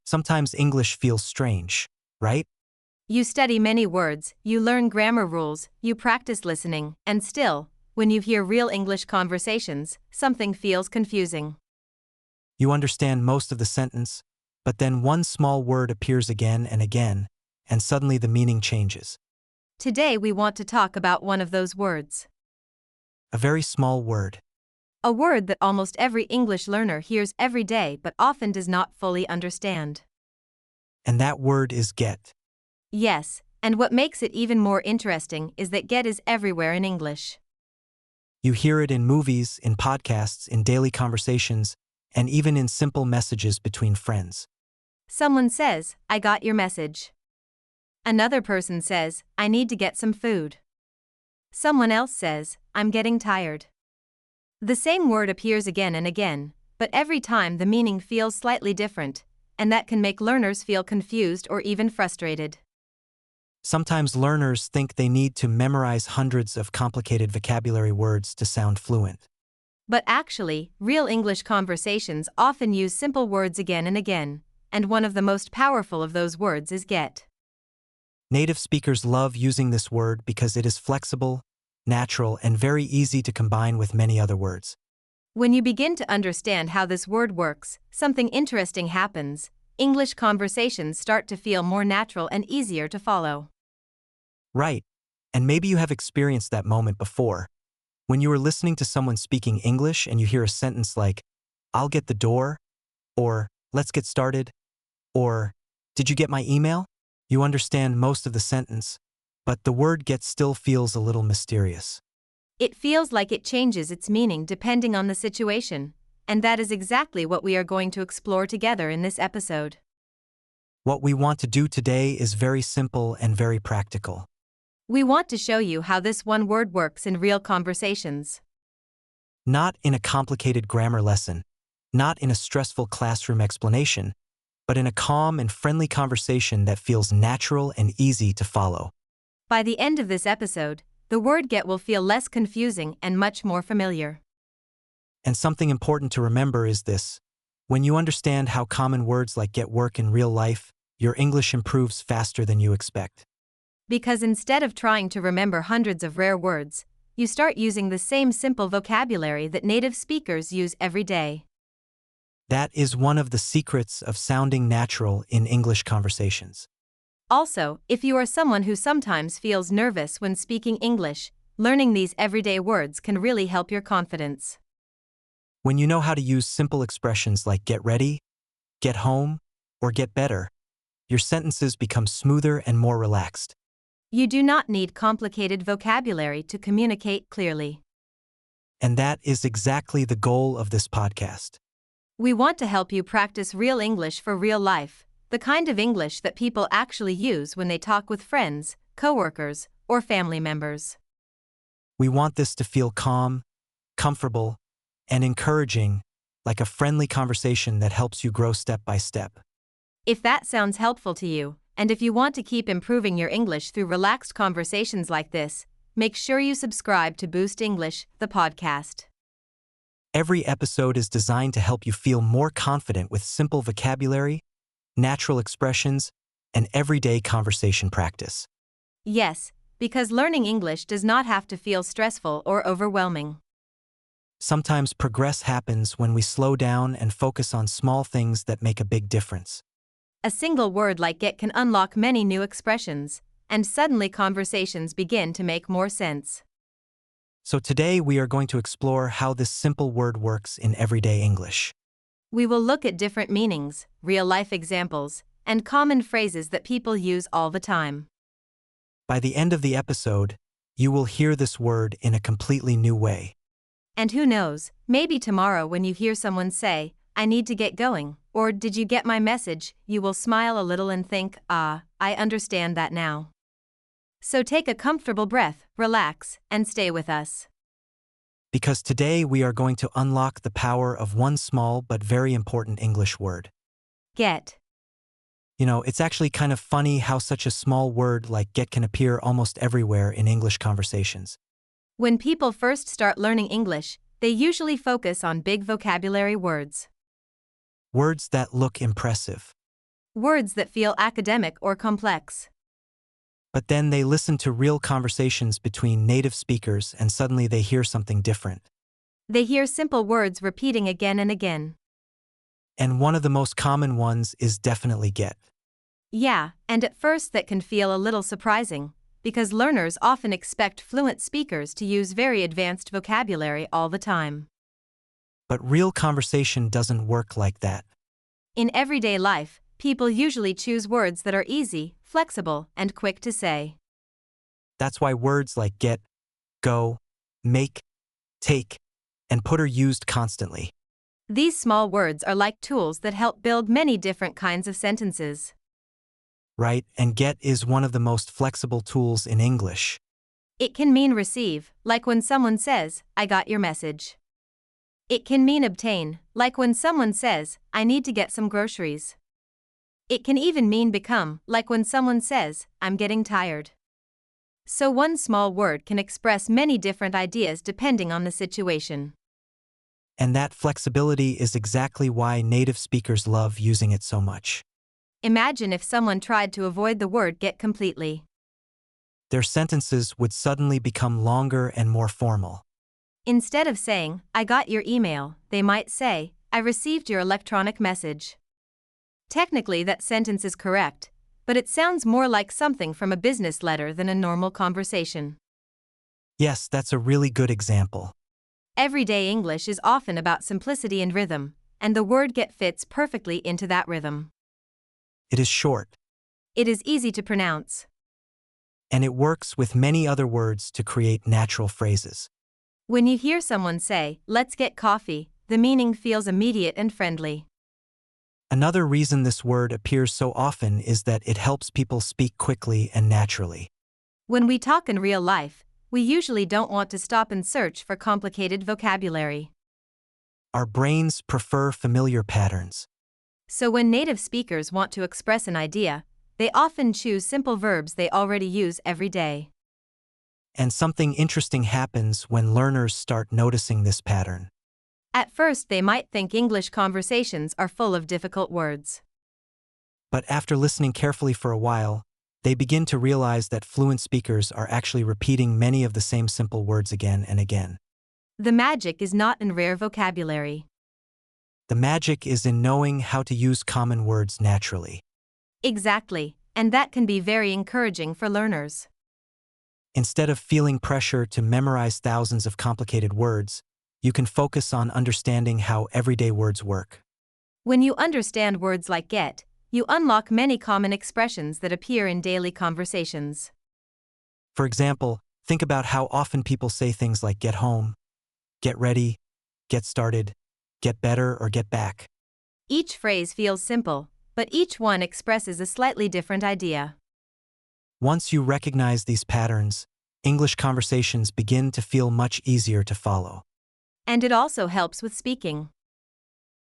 Sometimes English feels strange, right? You study many words, you learn grammar rules, you practice listening, and still, when you hear real English conversations, something feels confusing. You understand most of the sentence, but then one small word appears again and again, and suddenly the meaning changes. Today we want to talk about one of those words. A very small word. A word that almost every English learner hears every day but often does not fully understand. And that word is get. Yes, and what makes it even more interesting is that get is everywhere in English. You hear it in movies, in podcasts, in daily conversations, and even in simple messages between friends. Someone says, "I got your message." Another person says, "I need to get some food." Someone else says, "I'm getting tired." The same word appears again and again, but every time the meaning feels slightly different, and that can make learners feel confused or even frustrated. Sometimes learners think they need to memorize hundreds of complicated vocabulary words to sound fluent. But actually, real English conversations often use simple words again and again, and one of the most powerful of those words is get. Native speakers love using this word because it is flexible, natural, and very easy to combine with many other words. When you begin to understand how this word works, something interesting happens. English conversations start to feel more natural and easier to follow. Right. And maybe you have experienced that moment before. When you are listening to someone speaking English and you hear a sentence like, "I'll get the door," or "Let's get started," or "Did you get my email?" You understand most of the sentence, but the word get still feels a little mysterious. It feels like it changes its meaning depending on the situation, and that is exactly what we are going to explore together in this episode. What we want to do today is very simple and very practical. We want to show you how this one word works in real conversations. Not in a complicated grammar lesson, not in a stressful classroom explanation, but in a calm and friendly conversation that feels natural and easy to follow. By the end of this episode, the word get will feel less confusing and much more familiar. And something important to remember is this: when you understand how common words like get work in real life, your English improves faster than you expect. Because instead of trying to remember hundreds of rare words, you start using the same simple vocabulary that native speakers use every day. That is one of the secrets of sounding natural in English conversations. Also, if you are someone who sometimes feels nervous when speaking English, learning these everyday words can really help your confidence. When you know how to use simple expressions like get ready, get home, or get better, your sentences become smoother and more relaxed. You do not need complicated vocabulary to communicate clearly. And that is exactly the goal of this podcast. We want to help you practice real English for real life, the kind of English that people actually use when they talk with friends, coworkers, or family members. We want this to feel calm, comfortable, and encouraging, like a friendly conversation that helps you grow step by step. If that sounds helpful to you, and if you want to keep improving your English through relaxed conversations like this, make sure you subscribe to Boost English, the podcast. Every episode is designed to help you feel more confident with simple vocabulary, natural expressions, and everyday conversation practice. Yes, because learning English does not have to feel stressful or overwhelming. Sometimes progress happens when we slow down and focus on small things that make a big difference. A single word like get can unlock many new expressions, and suddenly conversations begin to make more sense. So today we are going to explore how this simple word works in everyday English. We will look at different meanings, real-life examples, and common phrases that people use all the time. By the end of the episode, you will hear this word in a completely new way. And who knows, maybe tomorrow when you hear someone say, "I need to get going," or "Did you get my message?" you will smile a little and think, "Ah, I understand that now." So take a comfortable breath, relax, and stay with us. Because today we are going to unlock the power of one small but very important English word. Get. You know, it's actually kind of funny how such a small word like get can appear almost everywhere in English conversations. When people first start learning English, they usually focus on big vocabulary words. Words that look impressive. words that feel academic or complex. But then they listen to real conversations between native speakers and suddenly they hear something different. They hear simple words repeating again and again. And one of the most common ones is definitely get. Yeah, and at first that can feel a little surprising, because learners often expect fluent speakers to use very advanced vocabulary all the time. But real conversation doesn't work like that. In everyday life, people usually choose words that are easy, flexible, and quick to say. That's why words like get, go, make, take, and put are used constantly. These small words are like tools that help build many different kinds of sentences. Right? And get is one of the most flexible tools in English. It can mean receive, like when someone says, I got your message. It can mean obtain, like when someone says, I need to get some groceries. It can even mean become, like when someone says, I'm getting tired. So one small word can express many different ideas depending on the situation. And that flexibility is exactly why native speakers love using it so much. Imagine if someone tried to avoid the word get completely. Their sentences would suddenly become longer and more formal. Instead of saying, I got your email, they might say, I received your electronic message. Technically, that sentence is correct, but it sounds more like something from a business letter than a normal conversation. Yes, that's a really good example. Everyday English is often about simplicity and rhythm, and the word get fits perfectly into that rhythm. It is short. It is easy to pronounce. And it works with many other words to create natural phrases. When you hear someone say, let's get coffee, the meaning feels immediate and friendly. Another reason this word appears so often is that it helps people speak quickly and naturally. When we talk in real life, we usually don't want to stop and search for complicated vocabulary. Our brains prefer familiar patterns. So when native speakers want to express an idea, they often choose simple verbs they already use every day. And something interesting happens when learners start noticing this pattern. At first, they might think English conversations are full of difficult words. But after listening carefully for a while, they begin to realize that fluent speakers are actually repeating many of the same simple words again and again. The magic is not in rare vocabulary. The magic is in knowing how to use common words naturally. Exactly, and that can be very encouraging for learners. Instead of feeling pressure to memorize thousands of complicated words, you can focus on understanding how everyday words work. When you understand words like get, you unlock many common expressions that appear in daily conversations. For example, think about how often people say things like get home, get ready, get started, get better, or get back. Each phrase feels simple, but each one expresses a slightly different idea. Once you recognize these patterns, English conversations begin to feel much easier to follow. And it also helps with speaking.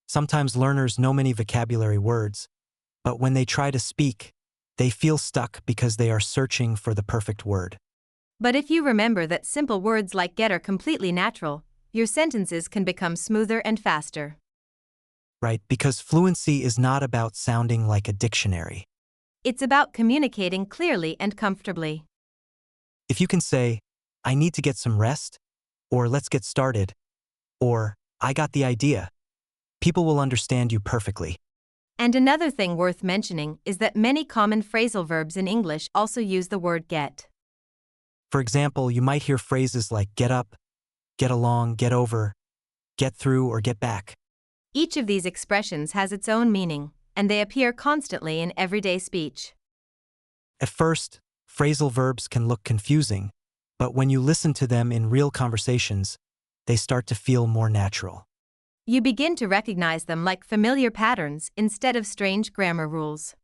Sometimes learners know many vocabulary words, but when they try to speak, they feel stuck because they are searching for the perfect word. But if you remember that simple words like get are completely natural, your sentences can become smoother and faster. Right? Because fluency is not about sounding like a dictionary. It's about communicating clearly and comfortably. If you can say, I need to get some rest, or let's get started, or I got the idea, people will understand you perfectly. And another thing worth mentioning is that many common phrasal verbs in English also use the word get. For example, you might hear phrases like get up, get along, get over, get through, or get back. Each of these expressions has its own meaning, and they appear constantly in everyday speech. At first, phrasal verbs can look confusing, but when you listen to them in real conversations, they start to feel more natural. You begin to recognize them like familiar patterns instead of strange grammar rules.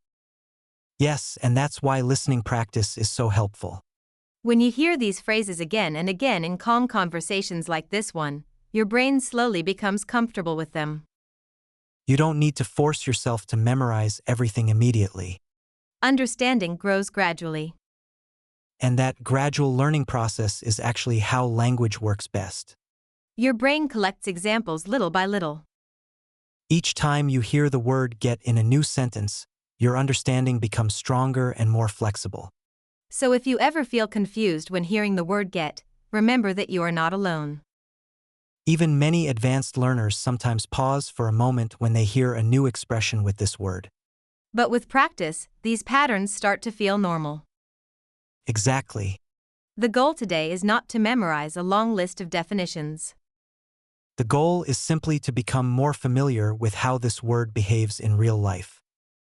Yes, and that's why listening practice is so helpful. When you hear these phrases again and again in calm conversations like this one, your brain slowly becomes comfortable with them. You don't need to force yourself to memorize everything immediately. Understanding grows gradually. And that gradual learning process is actually how language works best. Your brain collects examples little by little. Each time you hear the word get in a new sentence, your understanding becomes stronger and more flexible. So if you ever feel confused when hearing the word get, remember that you are not alone. Even many advanced learners sometimes pause for a moment when they hear a new expression with this word. But with practice, these patterns start to feel normal. Exactly. The goal today is not to memorize a long list of definitions. The goal is simply to become more familiar with how this word behaves in real life.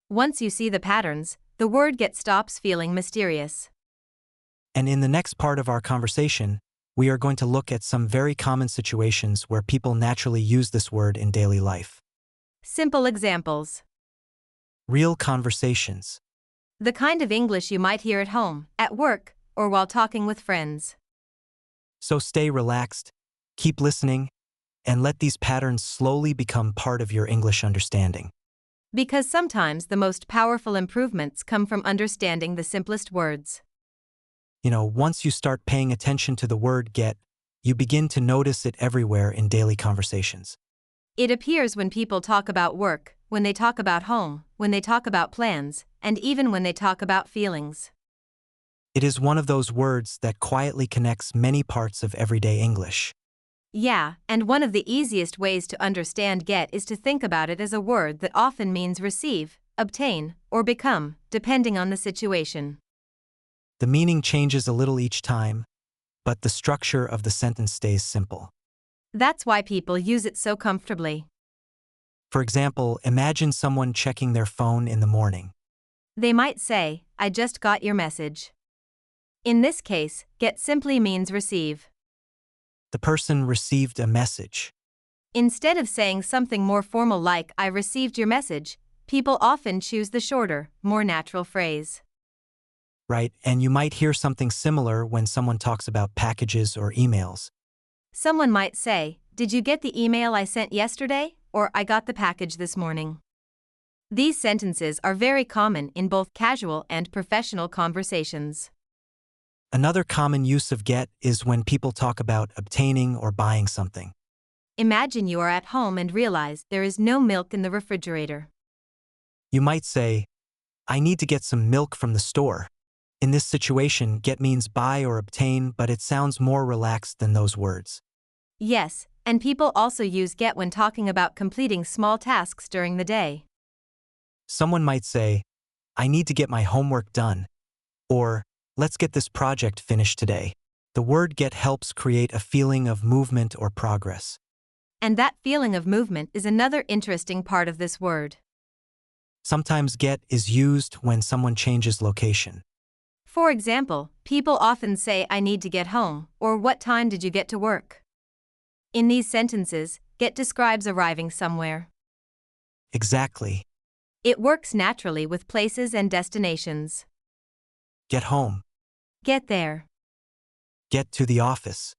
Once you see the patterns, the word get stops feeling mysterious. And in the next part of our conversation, we are going to look at some very common situations where people naturally use this word in daily life. Simple examples. Real conversations. The kind of English you might hear at home, at work, or while talking with friends. So stay relaxed, keep listening, and let these patterns slowly become part of your English understanding. Because sometimes the most powerful improvements come from understanding the simplest words. Once you start paying attention to the word get, you begin to notice it everywhere in daily conversations. It appears when people talk about work, when they talk about home, when they talk about plans, and even when they talk about feelings. It is one of those words that quietly connects many parts of everyday English. Yeah, and one of the easiest ways to understand get is to think about it as a word that often means receive, obtain, or become, depending on the situation. The meaning changes a little each time, but the structure of the sentence stays simple. That's why people use it so comfortably. For example, imagine someone checking their phone in the morning. They might say, I just got your message. In this case, get simply means receive. The person received a message. Instead of saying something more formal like, I received your message, people often choose the shorter, more natural phrase. Right? And you might hear something similar when someone talks about packages or emails. Someone might say, did you get the email I sent yesterday? Or I got the package this morning. These sentences are very common in both casual and professional conversations. Another common use of get is when people talk about obtaining or buying something. Imagine you are at home and realize there is no milk in the refrigerator. You might say, I need to get some milk from the store. In this situation, get means buy or obtain, but it sounds more relaxed than those words. Yes, and people also use get when talking about completing small tasks during the day. Someone might say, I need to get my homework done. Or, let's get this project finished today. The word get helps create a feeling of movement or progress. And that feeling of movement is another interesting part of this word. Sometimes get is used when someone changes location. For example, people often say I need to get home, or what time did you get to work? In these sentences, get describes arriving somewhere. Exactly. It works naturally with places and destinations. Get home. Get there. Get to the office.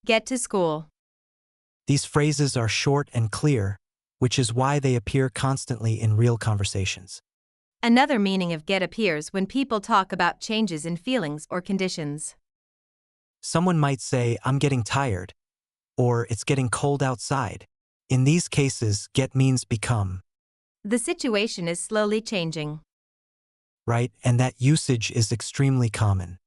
Get to school. These phrases are short and clear, which is why they appear constantly in real conversations. Another meaning of get appears when people talk about changes in feelings or conditions. Someone might say, I'm getting tired, or it's getting cold outside. In these cases, get means become. The situation is slowly changing. Right? And that usage is extremely common.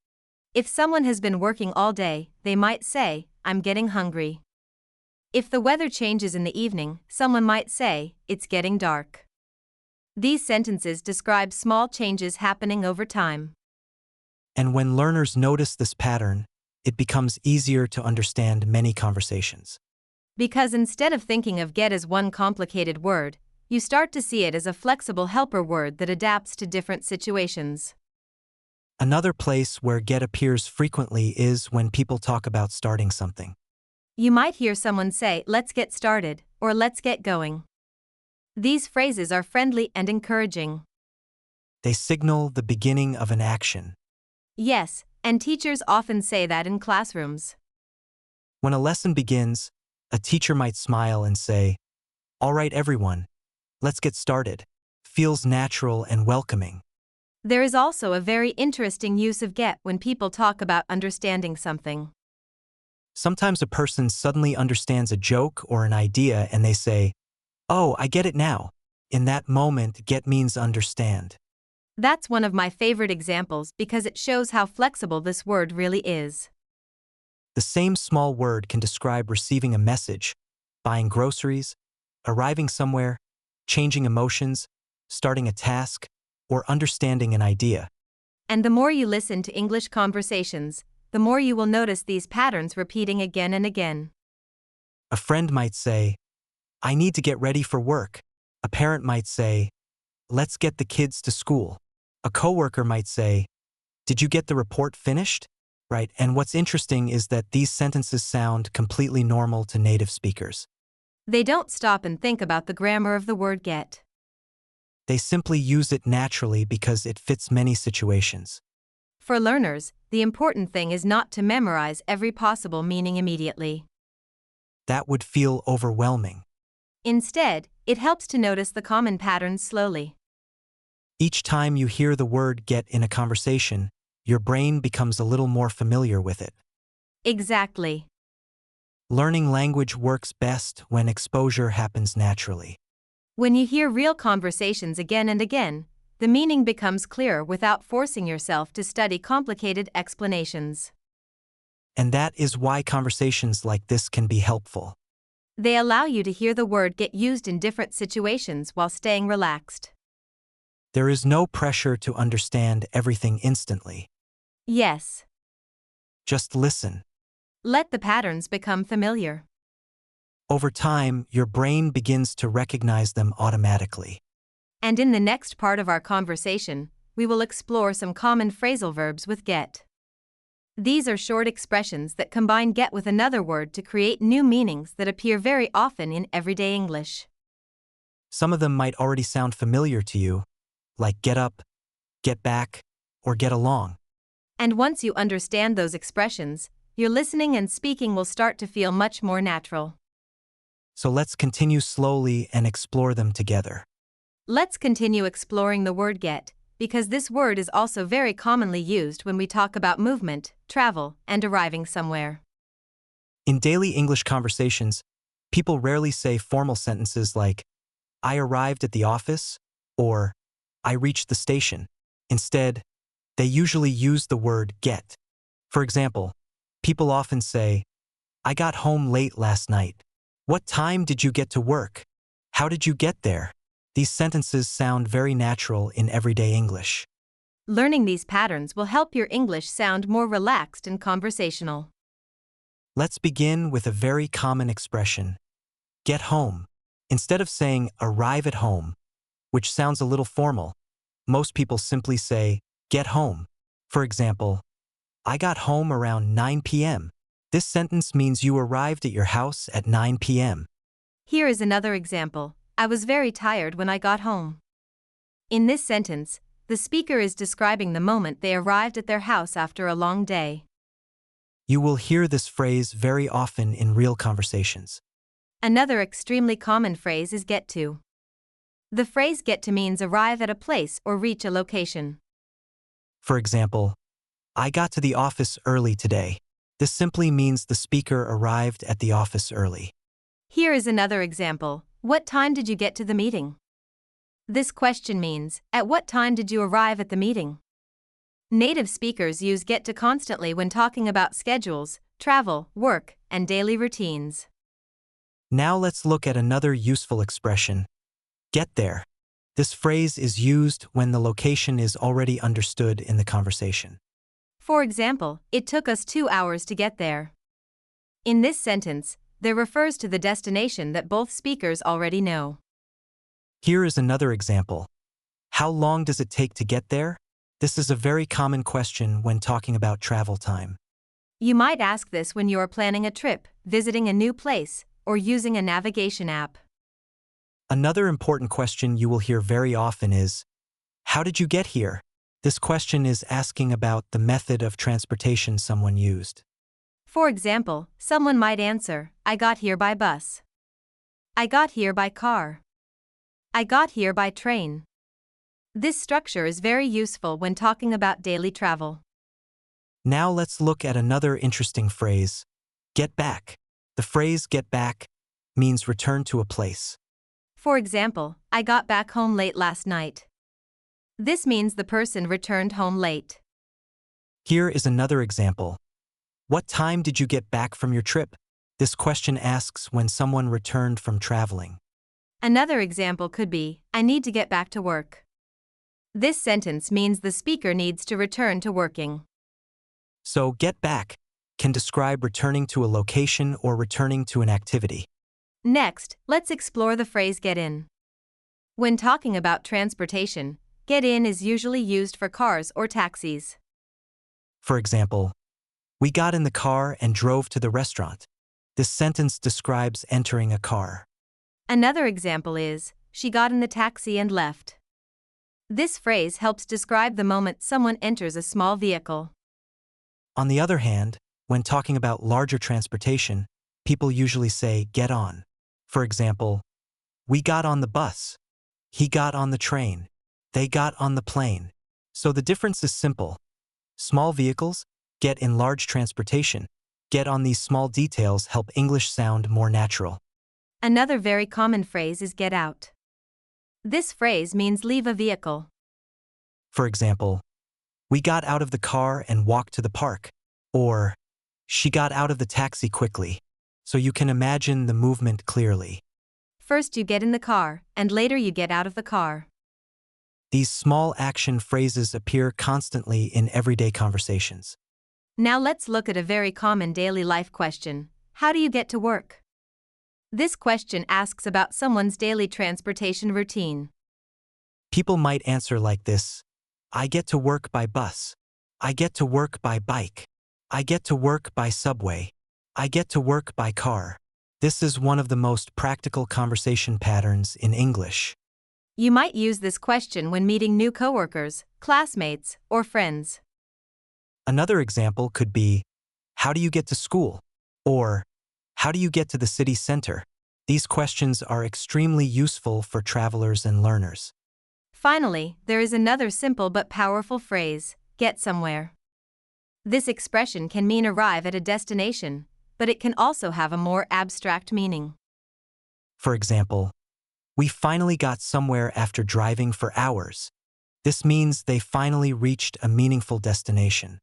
If someone has been working all day, they might say, I'm getting hungry. If the weather changes in the evening, someone might say, it's getting dark. These sentences describe small changes happening over time. And when learners notice this pattern, it becomes easier to understand many conversations. Because instead of thinking of get as one complicated word, you start to see it as a flexible helper word that adapts to different situations. Another place where get appears frequently is when people talk about starting something. You might hear someone say, let's get started, or let's get going. These phrases are friendly and encouraging. They signal the beginning of an action. Yes, and teachers often say that in classrooms. When a lesson begins, a teacher might smile and say, all right, everyone, let's get started. Feels natural and welcoming. There is also a very interesting use of get when people talk about understanding something. Sometimes a person suddenly understands a joke or an idea and they say, oh, I get it now. In that moment, get means understand. That's one of my favorite examples because it shows how flexible this word really is. The same small word can describe receiving a message, buying groceries, arriving somewhere, changing emotions, starting a task, or understanding an idea. And the more you listen to English conversations, the more you will notice these patterns repeating again and again. A friend might say, I need to get ready for work. A parent might say, let's get the kids to school. A coworker might say, did you get the report finished? Right, and what's interesting is that these sentences sound completely normal to native speakers. They don't stop and think about the grammar of the word get. They simply use it naturally because it fits many situations. For learners, the important thing is not to memorize every possible meaning immediately. That would feel overwhelming. Instead, it helps to notice the common patterns slowly. Each time you hear the word get in a conversation, your brain becomes a little more familiar with it. Exactly. Learning language works best when exposure happens naturally. When you hear real conversations again and again, the meaning becomes clearer without forcing yourself to study complicated explanations. And that is why conversations like this can be helpful. They allow you to hear the word get used in different situations while staying relaxed. There is no pressure to understand everything instantly. Yes. Just listen. Let the patterns become familiar. Over time, your brain begins to recognize them automatically. And in the next part of our conversation, we will explore some common phrasal verbs with get. These are short expressions that combine get with another word to create new meanings that appear very often in everyday English. Some of them might already sound familiar to you, like get up, get back, or get along. And once you understand those expressions, your listening and speaking will start to feel much more natural. So let's continue slowly and explore them together. Let's continue exploring the word get, because this word is also very commonly used when we talk about movement, travel, and arriving somewhere. In daily English conversations, people rarely say formal sentences like, I arrived at the office, or I reached the station. Instead, they usually use the word get. For example, people often say, I got home late last night. What time did you get to work? How did you get there? These sentences sound very natural in everyday English. Learning these patterns will help your English sound more relaxed and conversational. Let's begin with a very common expression, get home. Instead of saying arrive at home, which sounds a little formal, most people simply say get home. For example, I got home around 9 p.m. This sentence means you arrived at your house at 9 p.m. Here is another example. I was very tired when I got home. In this sentence, the speaker is describing the moment they arrived at their house after a long day. You will hear this phrase very often in real conversations. Another extremely common phrase is get to. The phrase get to means arrive at a place or reach a location. For example, I got to the office early today. This simply means the speaker arrived at the office early. Here is another example. What time did you get to the meeting? This question means, at what time did you arrive at the meeting? Native speakers use get to constantly when talking about schedules, travel, work, and daily routines. Now let's look at another useful expression, get there. This phrase is used when the location is already understood in the conversation. For example, it took us 2 hours to get there. In this sentence, there refers to the destination that both speakers already know. Here is another example. How long does it take to get there? This is a very common question when talking about travel time. You might ask this when you are planning a trip, visiting a new place, or using a navigation app. Another important question you will hear very often is, how did you get here? This question is asking about the method of transportation someone used. For example, someone might answer, I got here by bus. I got here by car. I got here by train. This structure is very useful when talking about daily travel. Now let's look at another interesting phrase, get back. The phrase get back means return to a place. For example, I got back home late last night. This means the person returned home late. Here is another example. What time did you get back from your trip? This question asks when someone returned from traveling. Another example could be, I need to get back to work. This sentence means the speaker needs to return to working. So, get back can describe returning to a location or returning to an activity. Next, let's explore the phrase get in. When talking about transportation, get in is usually used for cars or taxis. For example, we got in the car and drove to the restaurant. This sentence describes entering a car. Another example is, she got in the taxi and left. This phrase helps describe the moment someone enters a small vehicle. On the other hand, when talking about larger transportation, people usually say get on. For example, we got on the bus. He got on the train. They got on the plane. So the difference is simple. Small vehicles get in large transportation. Get on these small details help English sound more natural. Another very common phrase is get out. This phrase means leave a vehicle. For example, we got out of the car and walked to the park. Or, she got out of the taxi quickly. So you can imagine the movement clearly. First you get in the car, and later you get out of the car. These small action phrases appear constantly in everyday conversations. Now let's look at a very common daily life question. How do you get to work? This question asks about someone's daily transportation routine. People might answer like this: I get to work by bus. I get to work by bike. I get to work by subway. I get to work by car. This is one of the most practical conversation patterns in English. You might use this question when meeting new coworkers, classmates, or friends. Another example could be, how do you get to school? Or, how do you get to the city center? These questions are extremely useful for travelers and learners. Finally, there is another simple but powerful phrase, get somewhere. This expression can mean arrive at a destination, but it can also have a more abstract meaning. For example, we finally got somewhere after driving for hours. This means they finally reached a meaningful destination.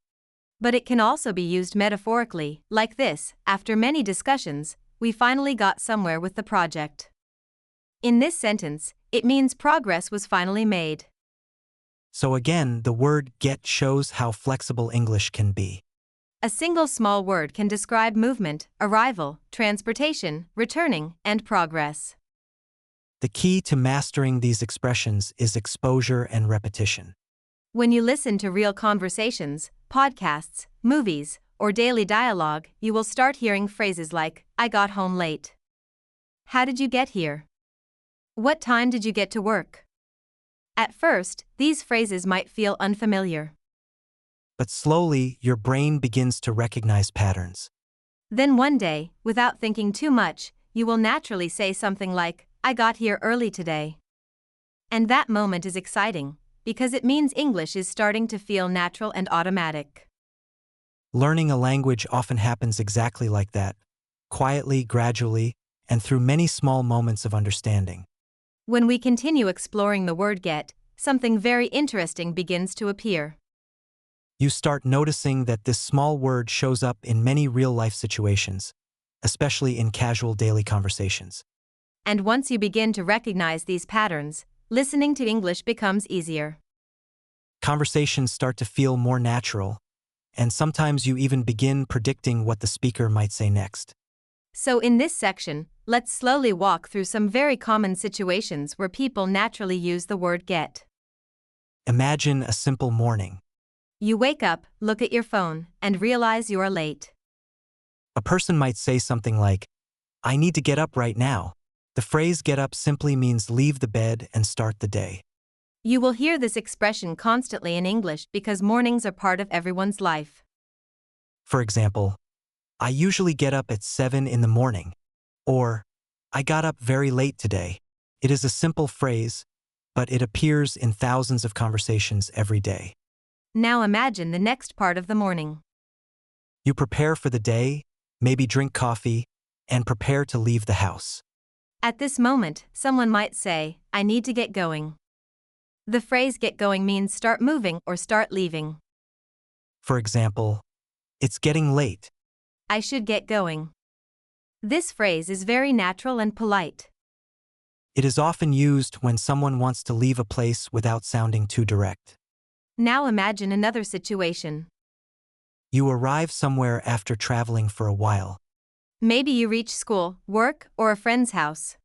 But it can also be used metaphorically, like this: after many discussions, we finally got somewhere with the project. In this sentence, it means progress was finally made. So again, the word get shows how flexible English can be. A single small word can describe movement, arrival, transportation, returning, and progress. The key to mastering these expressions is exposure and repetition. When you listen to real conversations, podcasts, movies, or daily dialogue, you will start hearing phrases like, I got home late. How did you get here? What time did you get to work? At first, these phrases might feel unfamiliar. But slowly, your brain begins to recognize patterns. Then one day, without thinking too much, you will naturally say something like, I got here early today. And that moment is exciting, because it means English is starting to feel natural and automatic. Learning a language often happens exactly like that, quietly, gradually, and through many small moments of understanding. When we continue exploring the word get, something very interesting begins to appear. You start noticing that this small word shows up in many real-life situations, especially in casual daily conversations. And once you begin to recognize these patterns, listening to English becomes easier. Conversations start to feel more natural, and sometimes you even begin predicting what the speaker might say next. So in this section, let's slowly walk through some very common situations where people naturally use the word get. Imagine a simple morning. You wake up, look at your phone, and realize you are late. A person might say something like, I need to get up right now. The phrase get up simply means leave the bed and start the day. You will hear this expression constantly in English because mornings are part of everyone's life. For example, I usually get up at 7 in the morning. Or, I got up very late today. It is a simple phrase, but it appears in thousands of conversations every day. Now imagine the next part of the morning. You prepare for the day, maybe drink coffee, and prepare to leave the house. At this moment, someone might say, I need to get going. The phrase get going means start moving or start leaving. For example, it's getting late. I should get going. This phrase is very natural and polite. It is often used when someone wants to leave a place without sounding too direct. Now imagine another situation. You arrive somewhere after traveling for a while. Maybe you reach school, work, or a friend's house.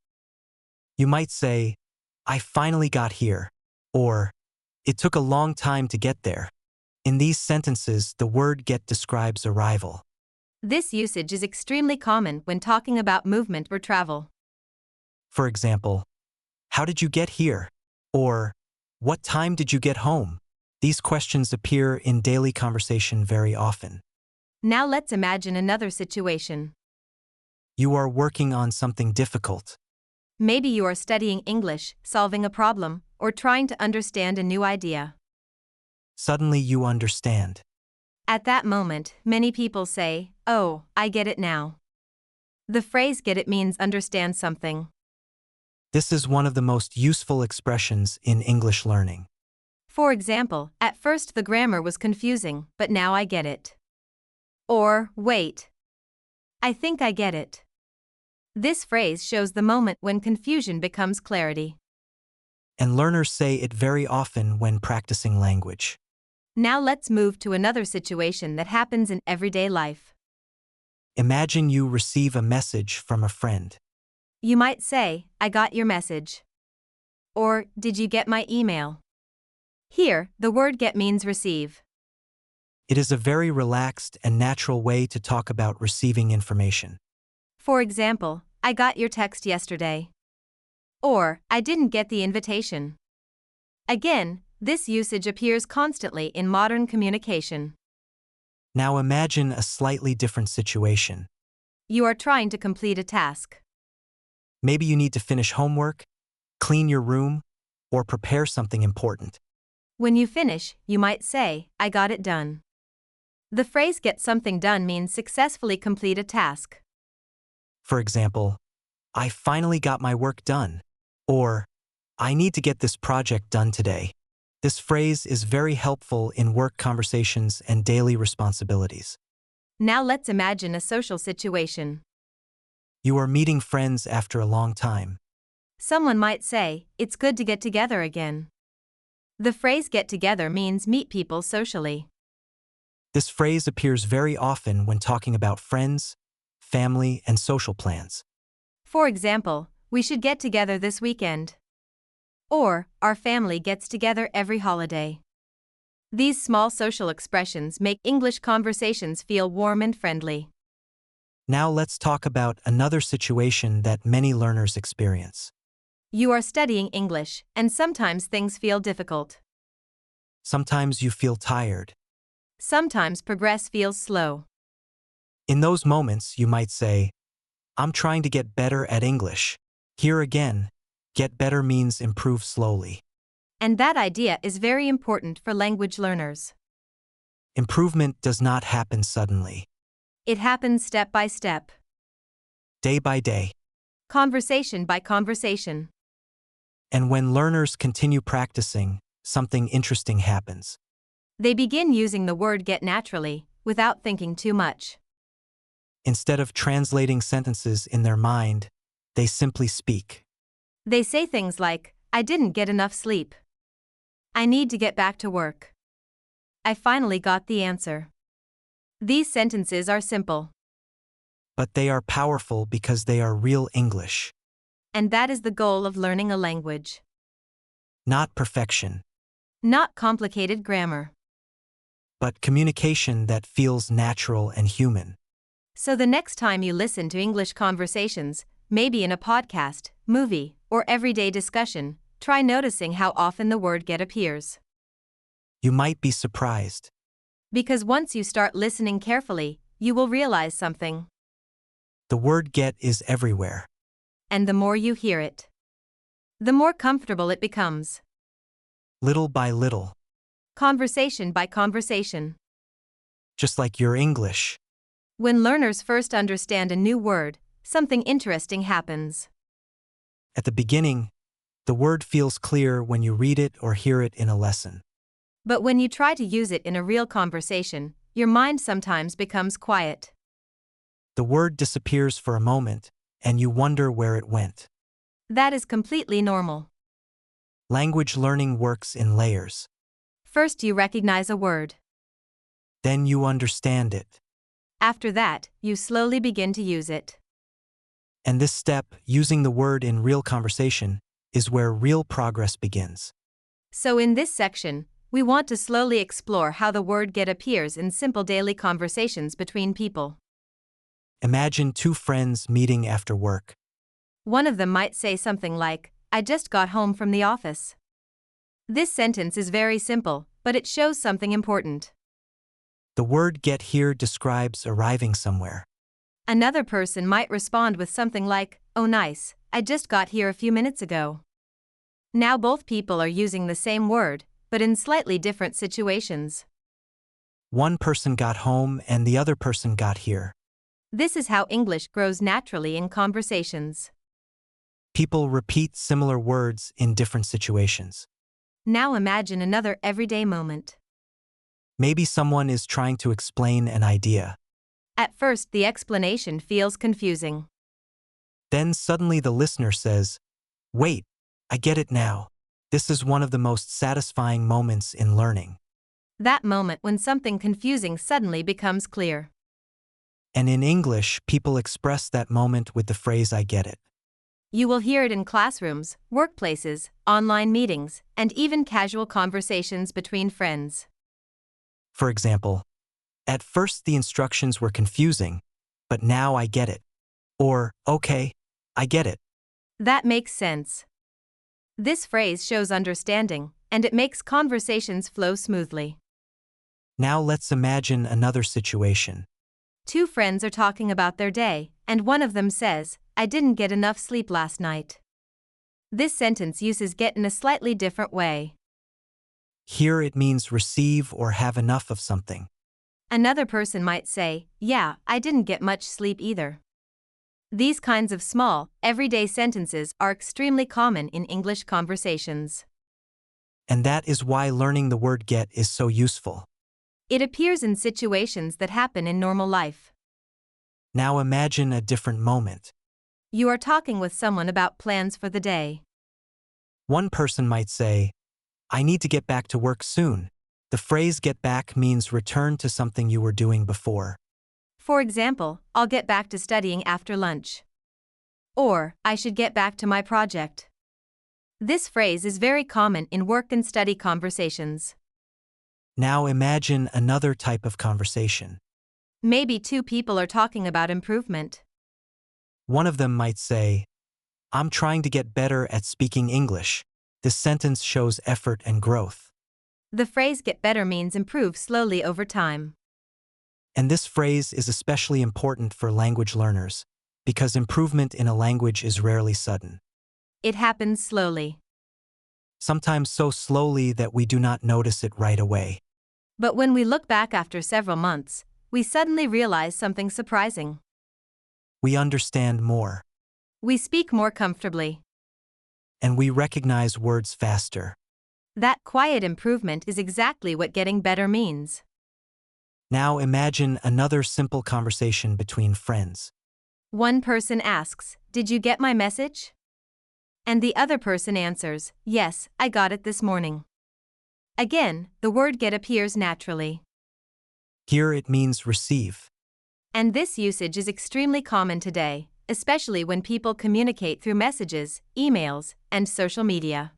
You might say, I finally got here, or it took a long time to get there. In these sentences, the word get describes arrival. This usage is extremely common when talking about movement or travel. For example, how did you get here? Or, what time did you get home? These questions appear in daily conversation very often. Now let's imagine another situation. You are working on something difficult. Maybe you are studying English, solving a problem, or trying to understand a new idea. Suddenly you understand. At that moment, many people say, oh, I get it now. The phrase get it means understand something. This is one of the most useful expressions in English learning. For example, at first the grammar was confusing, but now I get it. Or, wait. I think I get it. This phrase shows the moment when confusion becomes clarity. And learners say it very often when practicing language. Now let's move to another situation that happens in everyday life. Imagine you receive a message from a friend. You might say, I got your message. Or, did you get my email? Here, the word get means receive. It is a very relaxed and natural way to talk about receiving information. For example, I got your text yesterday. Or, I didn't get the invitation. Again, this usage appears constantly in modern communication. Now imagine a slightly different situation. You are trying to complete a task. Maybe you need to finish homework, clean your room, or prepare something important. When you finish, you might say, I got it done. The phrase get something done means successfully complete a task. For example, I finally got my work done. Or, I need to get this project done today. This phrase is very helpful in work conversations and daily responsibilities. Now let's imagine a social situation. You are meeting friends after a long time. Someone might say, it's good to get together again. The phrase get together means meet people socially. This phrase appears very often when talking about friends, family, and social plans. For example, we should get together this weekend. Or, our family gets together every holiday. These small social expressions make English conversations feel warm and friendly. Now let's talk about another situation that many learners experience. You are studying English, and sometimes things feel difficult. Sometimes you feel tired. Sometimes progress feels slow. In those moments, you might say, I'm trying to get better at English. Here again, get better means improve slowly. And that idea is very important for language learners. Improvement does not happen suddenly. It happens step by step. Day by day. Conversation by conversation. And when learners continue practicing, something interesting happens. They begin using the word get naturally, without thinking too much. Instead of translating sentences in their mind, they simply speak. They say things like, I didn't get enough sleep. I need to get back to work. I finally got the answer. These sentences are simple. But they are powerful because they are real English. And that is the goal of learning a language. Not perfection, Not complicated grammar. but communication that feels natural and human. So the next time you listen to English conversations, maybe in a podcast, movie, or everyday discussion, try noticing how often the word get appears. You might be surprised. Because once you start listening carefully, you will realize something. The word get is everywhere. And the more you hear it, the more comfortable it becomes. Little by little. Conversation by conversation. Just like your English. When learners first understand a new word, something interesting happens. At the beginning, the word feels clear when you read it or hear it in a lesson. But when you try to use it in a real conversation, your mind sometimes becomes quiet. The word disappears for a moment, and you wonder where it went. That is completely normal. Language learning works in layers. First, you recognize a word. Then you understand it. After that, you slowly begin to use it. And this step, using the word in real conversation, is where real progress begins. So in this section, we want to slowly explore how the word get appears in simple daily conversations between people. Imagine two friends meeting after work. One of them might say something like, "I just got home from the office." This sentence is very simple, but it shows something important. The word get here describes arriving somewhere. Another person might respond with something like, "Oh nice, I just got here a few minutes ago." Now both people are using the same word, but in slightly different situations. One person got home and the other person got here. This is how English grows naturally in conversations. People repeat similar words in different situations. Now imagine another everyday moment. Maybe someone is trying to explain an idea. At first, the explanation feels confusing. Then suddenly the listener says, "Wait, I get it now." This is one of the most satisfying moments in learning. That moment when something confusing suddenly becomes clear. And in English, people express that moment with the phrase "I get it." You will hear it in classrooms, workplaces, online meetings, and even casual conversations between friends. For example, "At first the instructions were confusing, but now I get it." Or, "Okay, I get it." That makes sense. This phrase shows understanding, and it makes conversations flow smoothly. Now let's imagine another situation. Two friends are talking about their day, and one of them says, "I didn't get enough sleep last night." This sentence uses get in a slightly different way. Here it means receive or have enough of something. Another person might say, "Yeah, I didn't get much sleep either." These kinds of small, everyday sentences are extremely common in English conversations. And that is why learning the word get is so useful. It appears in situations that happen in normal life. Now imagine a different moment. You are talking with someone about plans for the day. One person might say, "I need to get back to work soon." The phrase "get back" means return to something you were doing before. For example, "I'll get back to studying after lunch." Or, "I should get back to my project." This phrase is very common in work and study conversations. Now imagine another type of conversation. Maybe two people are talking about improvement. One of them might say, "I'm trying to get better at speaking English." This sentence shows effort and growth. The phrase get better means improve slowly over time. And this phrase is especially important for language learners, because improvement in a language is rarely sudden. It happens slowly. Sometimes so slowly that we do not notice it right away. But when we look back after several months, we suddenly realize something surprising. We understand more, We speak more comfortably. and we recognize words faster. That quiet improvement is exactly what getting better means. Now imagine another simple conversation between friends. One person asks, "Did you get my message?" And the other person answers, "Yes, I got it this morning." Again, the word get appears naturally. Here it means receive. And this usage is extremely common today, especially when people communicate through messages, emails, and social media.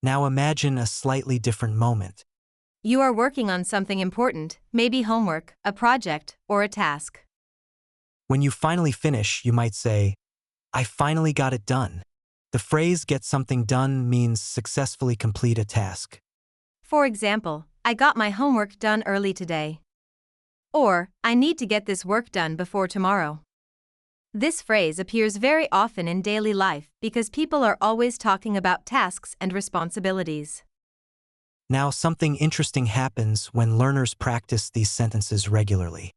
Now imagine a slightly different moment. You are working on something important, maybe homework, a project, or a task. When you finally finish, you might say, "I finally got it done." The phrase "get something done" means successfully complete a task. For example, "I got my homework done early today." Or, "I need to get this work done before tomorrow." This phrase appears very often in daily life because people are always talking about tasks and responsibilities. Now something interesting happens when learners practice these sentences regularly.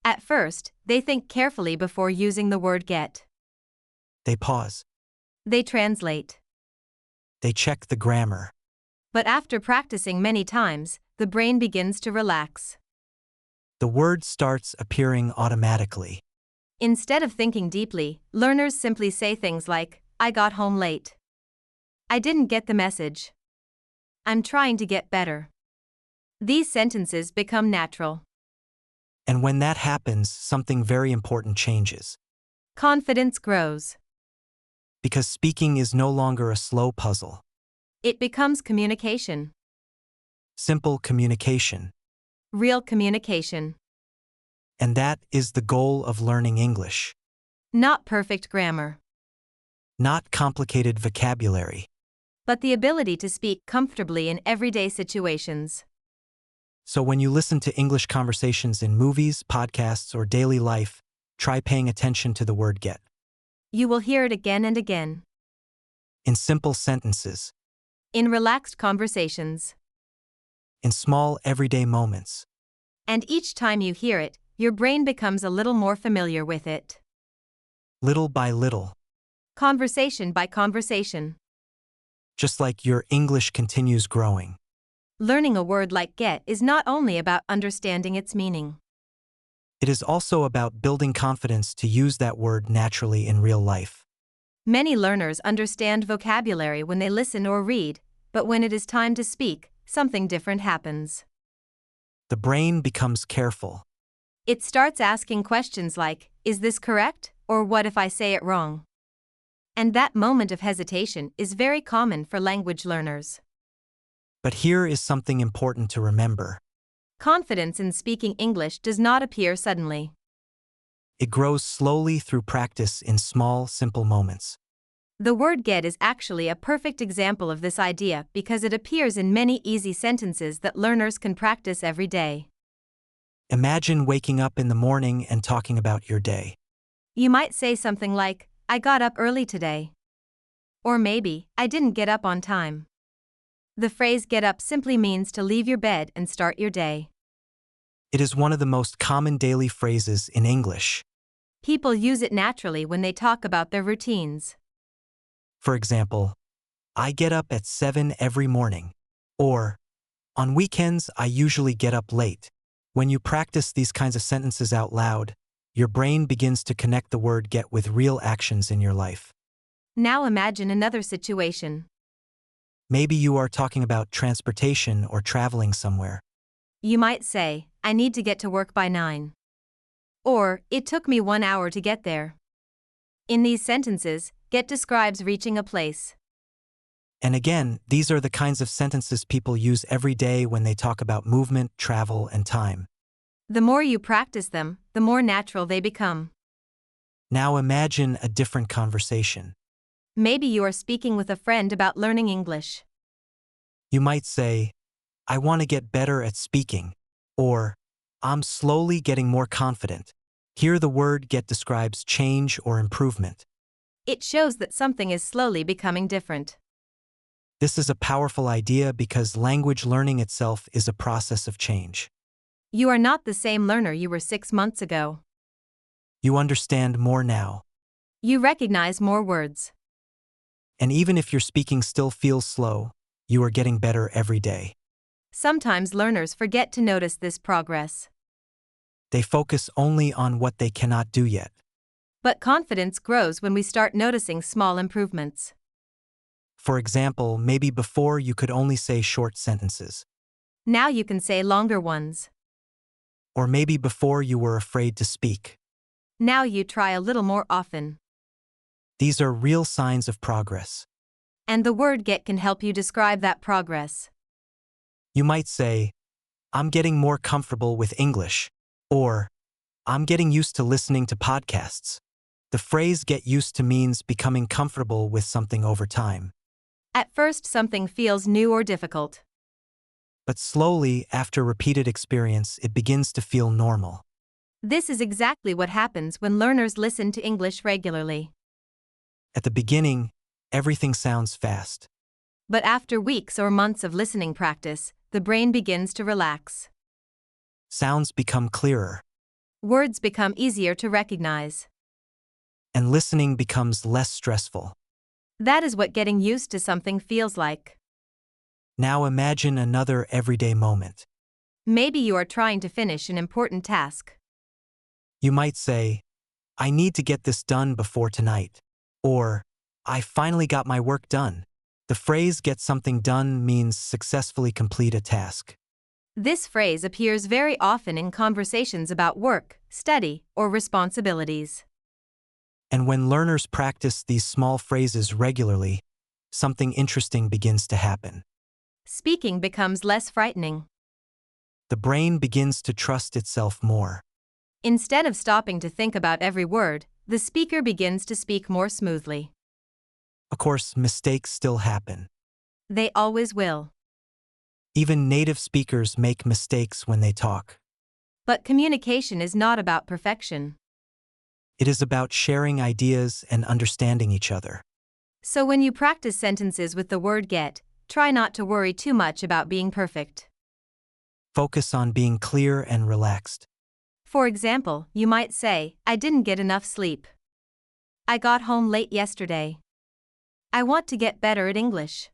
At first, they think carefully before using the word get. They pause. They translate. They check the grammar. But after practicing many times, the brain begins to relax. The word starts appearing automatically. Instead of thinking deeply, learners simply say things like, I got home late. I didn't get the message. I'm trying to get better. These sentences become natural. And when that happens, something very important changes. Confidence grows. Because speaking is no longer a slow puzzle. It becomes communication. Simple communication. Real communication. And that is the goal of learning English. Not perfect grammar, Not complicated vocabulary. but the ability to speak comfortably in everyday situations. So when you listen to English conversations in movies, podcasts, or daily life, try paying attention to the word get. You will hear it again and again. In simple sentences. In relaxed conversations. In small, everyday moments. And each time you hear it, your brain becomes a little more familiar with it. Little by little. Conversation by conversation. Just like your English continues growing. Learning a word like get is not only about understanding its meaning. It is also about building confidence to use that word naturally in real life. Many learners understand vocabulary when they listen or read, but when it is time to speak, something different happens. The brain becomes careful. It starts asking questions like, is this correct? Or what if I say it wrong? And that moment of hesitation is very common for language learners. But here is something important to remember. Confidence in speaking English does not appear suddenly. It grows slowly through practice in small, simple moments. The word get is actually a perfect example of this idea because it appears in many easy sentences that learners can practice every day. Imagine waking up in the morning and talking about your day. You might say something like, I got up early today. Or maybe, I didn't get up on time. The phrase get up simply means to leave your bed and start your day. It is one of the most common daily phrases in English. People use it naturally when they talk about their routines. For example, I get up at 7 every morning. Or, on weekends I usually get up late. When you practice these kinds of sentences out loud, your brain begins to connect the word get with real actions in your life. Now imagine another situation. Maybe you are talking about transportation or traveling somewhere. You might say, I need to get to work by 9. Or, it took me 1 hour to get there. In these sentences, get describes reaching a place. And again, these are the kinds of sentences people use every day when they talk about movement, travel, and time. The more you practice them, the more natural they become. Now imagine a different conversation. Maybe you are speaking with a friend about learning English. You might say, I want to get better at speaking. Or, I'm slowly getting more confident. Here the word get describes change or improvement. It shows that something is slowly becoming different. This is a powerful idea because language learning itself is a process of change. You are not the same learner you were 6 months ago. You understand more now. You recognize more words. And even if your speaking still feels slow, you are getting better every day. Sometimes learners forget to notice this progress. They focus only on what they cannot do yet. But confidence grows when we start noticing small improvements. For example, maybe before you could only say short sentences. Now you can say longer ones. Or maybe before you were afraid to speak. Now you try a little more often. These are real signs of progress. And the word get can help you describe that progress. You might say, I'm getting more comfortable with English. Or, I'm getting used to listening to podcasts. The phrase get used to means becoming comfortable with something over time. At first, something feels new or difficult. But slowly, after repeated experience, it begins to feel normal. This is exactly what happens when learners listen to English regularly. At the beginning, everything sounds fast. But after weeks or months of listening practice, the brain begins to relax. Sounds become clearer. Words become easier to recognize. And listening becomes less stressful. That is what getting used to something feels like. Now imagine another everyday moment. Maybe you are trying to finish an important task. You might say, I need to get this done before tonight. Or, I finally got my work done. The phrase get something done means successfully complete a task. This phrase appears very often in conversations about work, study, or responsibilities. And when learners practice these small phrases regularly, something interesting begins to happen. Speaking becomes less frightening. The brain begins to trust itself more. Instead of stopping to think about every word, the speaker begins to speak more smoothly. Of course, mistakes still happen. They always will. Even native speakers make mistakes when they talk. But communication is not about perfection. It is about sharing ideas and understanding each other. So when you practice sentences with the word get, try not to worry too much about being perfect. Focus on being clear and relaxed. For example, you might say, I didn't get enough sleep. I got home late yesterday. I want to get better at English.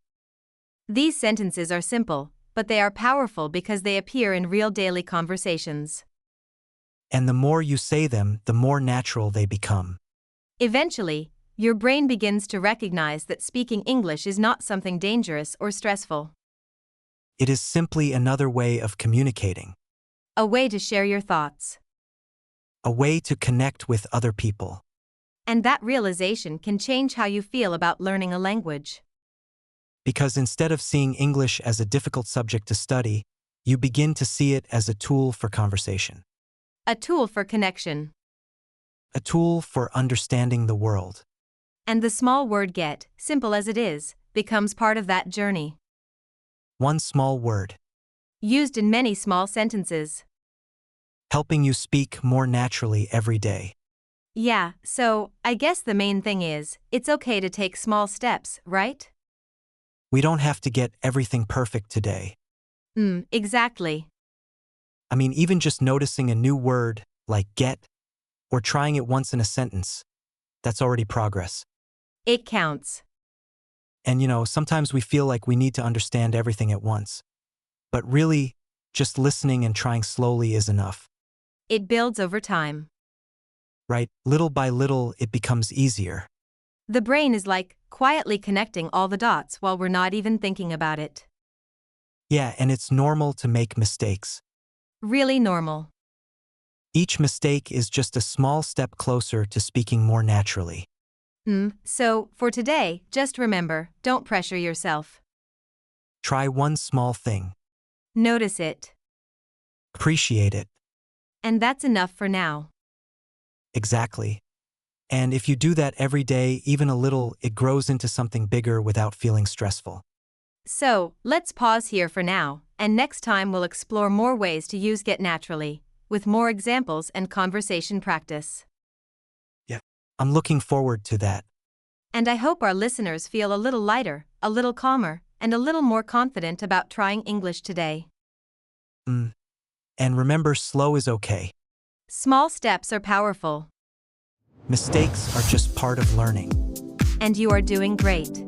These sentences are simple, but they are powerful because they appear in real daily conversations. And the more you say them, the more natural they become. Eventually, your brain begins to recognize that speaking English is not something dangerous or stressful. It is simply another way of communicating. A way to share your thoughts. A way to connect with other people. And that realization can change how you feel about learning a language. Because instead of seeing English as a difficult subject to study, you begin to see it as a tool for conversation. A tool for connection. A tool for understanding the world. And the small word get, simple as it is, becomes part of that journey. One small word. Used in many small sentences. Helping you speak more naturally every day. Yeah, so, I guess the main thing is, it's okay to take small steps, right? We don't have to get everything perfect today. Exactly. I mean, even just noticing a new word, like get, or trying it once in a sentence, that's already progress. It counts. And sometimes we feel like we need to understand everything at once. But really, just listening and trying slowly is enough. It builds over time. Right? Little by little, it becomes easier. The brain is like quietly connecting all the dots while we're not even thinking about it. Yeah, and it's normal to make mistakes. Really normal. Each mistake is just a small step closer to speaking more naturally. So, for today, just remember, don't pressure yourself. Try one small thing. Notice it. Appreciate it. And that's enough for now. Exactly. And if you do that every day, even a little, it grows into something bigger without feeling stressful. So, let's pause here for now, and next time we'll explore more ways to use get naturally, with more examples and conversation practice. I'm looking forward to that. And I hope our listeners feel a little lighter, a little calmer, and a little more confident about trying English today. And remember, slow is okay. Small steps are powerful. Mistakes are just part of learning. And you are doing great.